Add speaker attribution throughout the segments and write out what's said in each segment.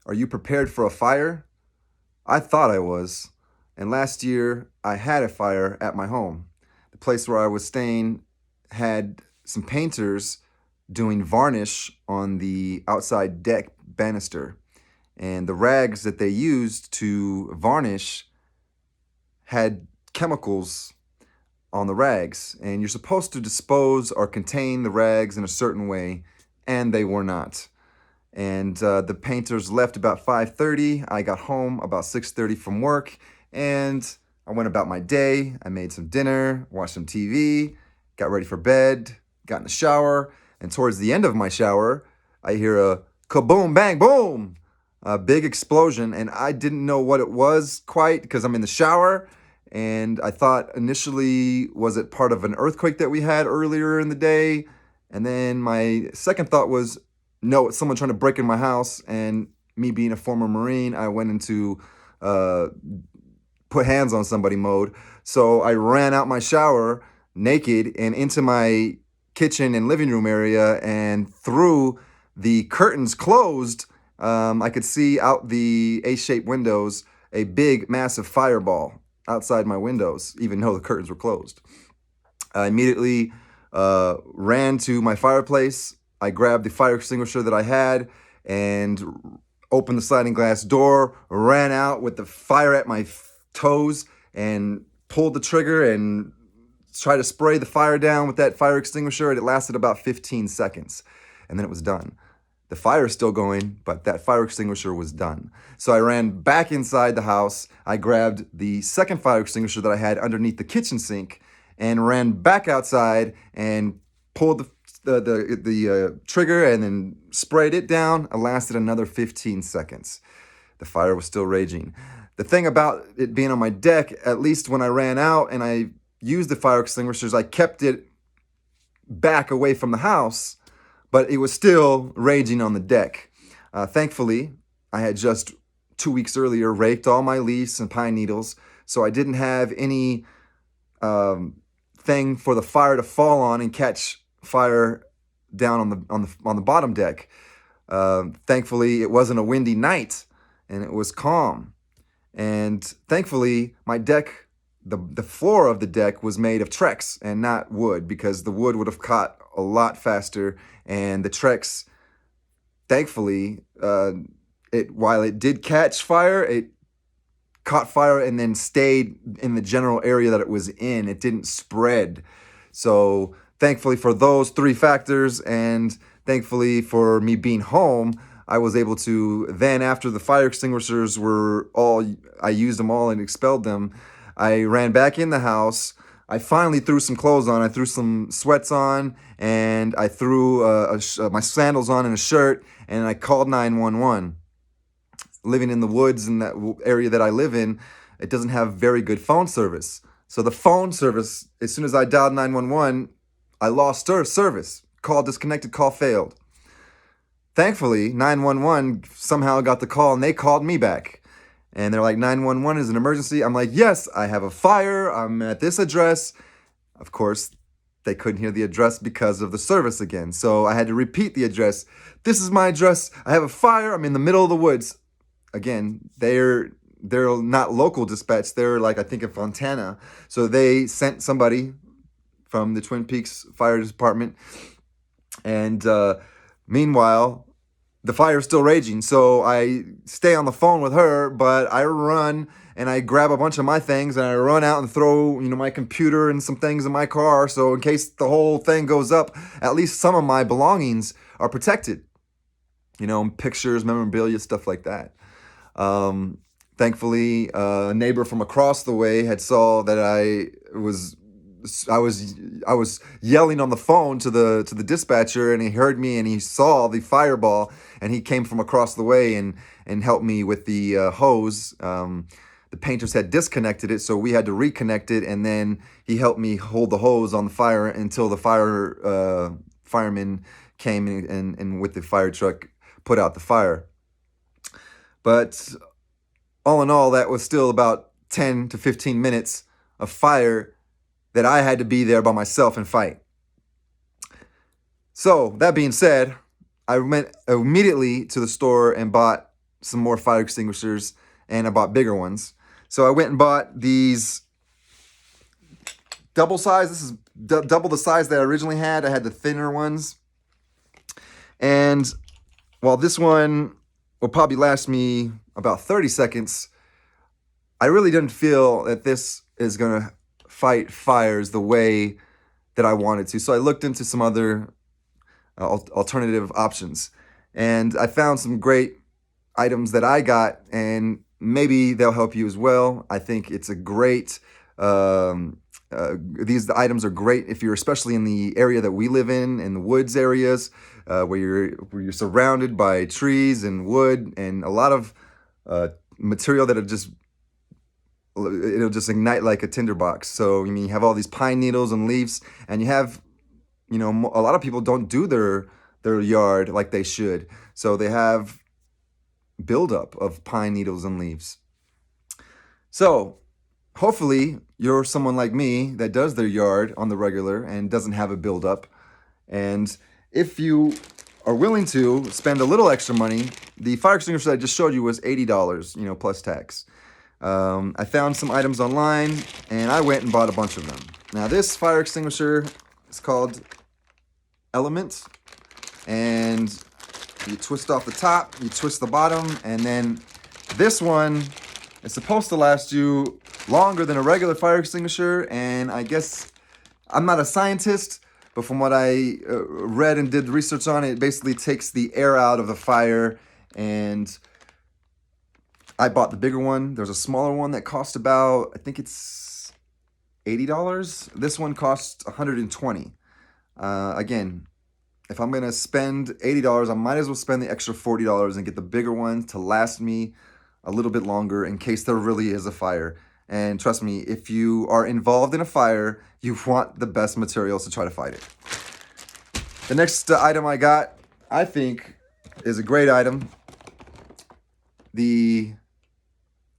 Speaker 1: Are you prepared for a fire? I thought I was. And last year, I had a fire at my home. The place where I was staying had some painters doing varnish on the outside deck banister. And the rags that they used to varnish had chemicals on the rags. And you're supposed to dispose or contain the rags in a certain way, and they were not. And the painters left about 5:30. I got home about 6:30 from work, and I went about my day. I made some dinner, watched some TV, got ready for bed, got in the shower, and towards the end of my shower, I hear a kaboom, bang, boom, a big explosion, and I didn't know what it was quite because I'm in the shower. And I thought initially, was it part of an earthquake that we had earlier in the day? And then my second thought was, no, it's someone trying to break in my house. And me being a former Marine, I went into uh, put hands on somebody mode. So I ran out my shower naked and into my kitchen and living room area, and through the curtains closed, I could see out the A-shaped windows a big, massive fireball outside my windows, even though the curtains were closed. I immediately ran to my fireplace. I grabbed the fire extinguisher that I had and opened the sliding glass door, ran out with the fire at my toes, and pulled the trigger and tried to spray the fire down with that fire extinguisher. And it lasted about 15 seconds, and then it was done. The fire is still going, but that fire extinguisher was done. So I ran back inside the house. I grabbed the second fire extinguisher that I had underneath the kitchen sink and ran back outside and pulled the trigger and then sprayed it down. It lasted another 15 seconds. The fire was still raging. The thing about it being on my deck, at least when I ran out and I used the fire extinguishers, I kept it back away from the house, but it was still raging on the deck. Thankfully, I had just 2 weeks earlier raked all my leaves and pine needles, so I didn't have any thing for the fire to fall on and catch fire down on the bottom deck. Thankfully, it wasn't a windy night and it was calm. And thankfully, my deck, the floor of the deck was made of Trex and not wood, because the wood would have caught a lot faster. And the Trex, thankfully, while it did catch fire, it caught fire and then stayed in the general area that it was in. It didn't spread. So thankfully for those three factors, and thankfully for me being home, I was able to then, after the fire extinguishers were all, I used them all and expelled them, I ran back in the house. I finally threw some clothes on. I threw some sweats on, and I threw my sandals on and a shirt, and I called 911. Living in the woods in that area that I live in, it doesn't have very good phone service. So the phone service, as soon as I dialed 911, I lost service. Call disconnected, call failed. Thankfully, 911 somehow got the call and they called me back. And they're like, 911 is an emergency. I'm like, yes, I have a fire. I'm at this address. Of course, they couldn't hear the address because of the service again. So I had to repeat the address. This is my address. I have a fire. I'm in the middle of the woods. Again, they're not local dispatch. They're like, I think in Fontana. So they sent somebody from the Twin Peaks Fire Department. And meanwhile, the fire is still raging. So I stay on the phone with her, but I run and I grab a bunch of my things and I run out and throw, my computer and some things in my car. So in case the whole thing goes up, at least some of my belongings are protected. Pictures, memorabilia, stuff like that. Thankfully, a neighbor from across the way had saw that I was yelling on the phone to the dispatcher, and he heard me and he saw the fireball, and he came from across the way and helped me with the hose. The painters had disconnected it, so we had to reconnect it, and then he helped me hold the hose on the fire until the fireman came and with the fire truck put out the fire. But all in all, that was still about 10 to 15 minutes of fire that I had to be there by myself and fight. So, that being said, I went immediately to the store and bought some more fire extinguishers, and I bought bigger ones. So I went and bought these double size. This is double the size that I originally had. I had the thinner ones. And while this one will probably last me about 30 seconds, I really didn't feel that this is going to fight fires the way that I wanted to. So I looked into some other alternative options, and I found some great items that I got, and maybe they'll help you as well. I think it's a great, these items are great if you're especially in the area that we live in the woods areas, where you're surrounded by trees and wood and a lot of material that'll just ignite like a tinderbox. So you have all these pine needles and leaves, and you have, a lot of people don't do their yard like they should. So they have buildup of pine needles and leaves. So hopefully you're someone like me that does their yard on the regular and doesn't have a buildup. And if you are willing to spend a little extra money, the fire extinguisher I just showed you was $80, plus tax. I found some items online, and I went and bought a bunch of them. Now, this fire extinguisher is called Element, and you twist off the top, you twist the bottom, and then this one is supposed to last you longer than a regular fire extinguisher. And I guess I'm not a scientist, but from what I read and did research on it, it basically takes the air out of the fire. And I bought the bigger one. There's a smaller one that cost about, I think it's $80. This one costs $120. Again, if I'm going to spend $80, I might as well spend the extra $40 and get the bigger one to last me a little bit longer in case there really is a fire. And trust me, if you are involved in a fire, you want the best materials to try to fight it. The next item I got, I think, is a great item. The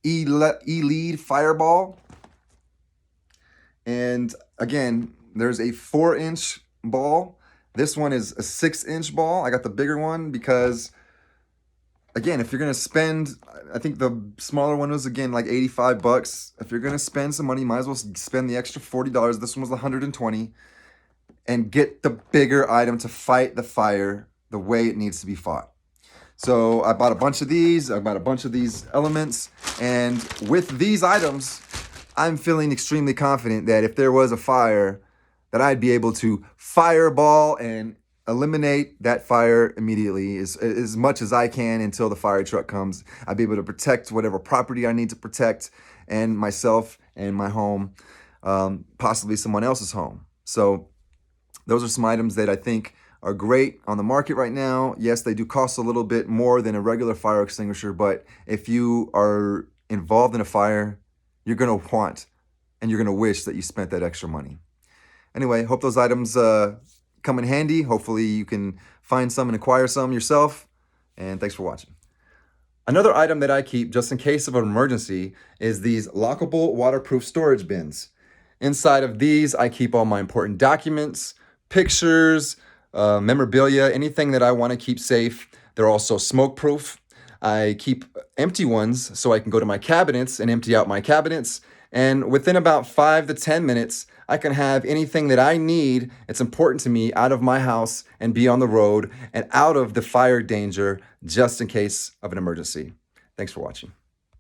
Speaker 1: E-Lead Fireball. And again, there's a 4-inch ball. This one is a 6-inch ball. I got the bigger one because, again, if you're going to spend, I think the smaller one was, again, like $85. If you're going to spend some money, you might as well spend the extra $40. This one was $120. And get the bigger item to fight the fire the way it needs to be fought. So I bought a bunch of these. I bought a bunch of these elements. And with these items, I'm feeling extremely confident that if there was a fire, that I'd be able to fireball and eliminate that fire immediately as much as I can until the fire truck comes. I'd be able to protect whatever property I need to protect, and myself and my home, possibly someone else's home. So those are some items that I think are great on the market right now. Yes, they do cost a little bit more than a regular fire extinguisher, but if you are involved in a fire, you're going to want and you're going to wish that you spent that extra money. Anyway, hope those items come in handy. Hopefully you can find some and acquire some yourself. And thanks for watching. Another item that I keep just in case of an emergency is these lockable waterproof storage bins. Inside of these, I keep all my important documents, pictures, memorabilia, anything that I want to keep safe. They're also smoke proof. I keep empty ones so I can go to my cabinets and empty out my cabinets. And within about 5 to 10 minutes, I can have anything that I need, it's important to me, out of my house and be on the road and out of the fire danger just in case of an emergency. Thanks for watching.